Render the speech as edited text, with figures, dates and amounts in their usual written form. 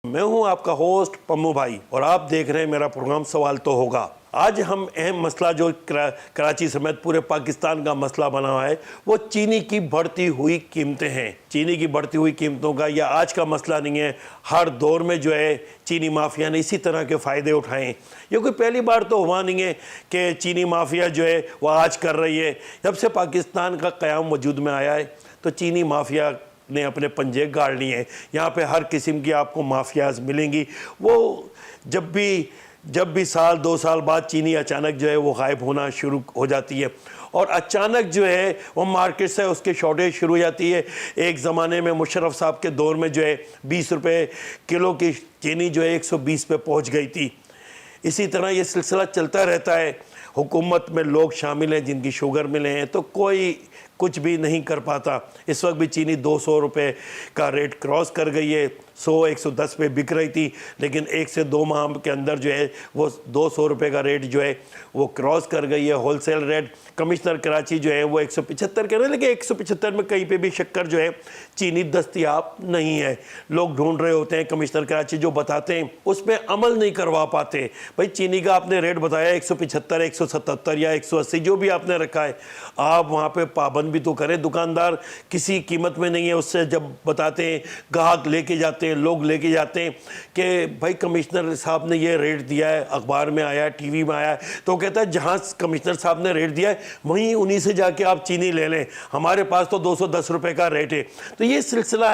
मैं हूं आपका होस्ट पम्मू भाई और आप देख रहे हैं मेरा प्रोग्राम सवाल तो होगा। आज हम अहम मसला जो कराची समेत पूरे पाकिस्तान का मसला बना हुआ है वो चीनी की बढ़ती हुई कीमतें हैं। चीनी की बढ़ती हुई कीमतों का यह आज का मसला नहीं है, हर दौर में जो है चीनी माफिया ने इसी तरह के फ़ायदे उठाए। ये कोई पहली बार तो हुआ नहीं है कि चीनी माफिया जो है वह आज कर रही है। जब से पाकिस्तान का क़याम वजूद में आया है तो चीनी माफिया ने अपने पंजे गाड़ लिए हैं। यहाँ पे हर किस्म की आपको माफियाज मिलेंगी। वो जब भी साल 2 साल बाद चीनी अचानक जो है वो गायब होना शुरू हो जाती है और अचानक जो है वो मार्केट से उसकी शॉर्टेज शुरू हो जाती है। एक ज़माने में मुशर्रफ साहब के दौर में जो है 20 रुपये किलो की चीनी जो है 120 पे पहुँच गई थी। इसी तरह ये सिलसिला चलता रहता है। हुकूमत में लोग शामिल हैं जिनकी शुगर मिले हैं तो कोई कुछ भी नहीं कर पाता। इस वक्त भी चीनी 200 रुपये का रेट क्रॉस कर गई है। 110 पे बिक रही थी, लेकिन 1 से 2 माह के अंदर जो है वो 200 रुपये का रेट जो है वो क्रॉस कर गई है। होलसेल रेट कमिश्नर कराची जो है वो 175 कह रहे हैं, लेकिन 175 में कहीं पे भी शक्कर जो है चीनी दस्तयाब नहीं है। लोग ढूंढ रहे होते हैं, कमिश्नर कराची जो बताते हैं उस पर अमल नहीं करवा पाते। भाई चीनी का आपने रेट बताया 175, 177 या 180 जो भी आपने रखा है, आप वहाँ पर पाबंद भी तो करें। दुकानदार किसी कीमत में नहीं है, उससे जब बताते हैं ग्राहक लेके जाते हैं, लोग लेके जाते हैं कि भाई कमिश्नर साहब ने ये रेट दिया है, अखबार में आया है, टीवी में आया है, तो कहता है जहाँ कमिश्नर साहब ने रेट दिया है वहीं उन्हीं से जाके आप चीनी ले लें, हमारे पास तो 210 रुपये का रेट है। तो ये सिलसिला है।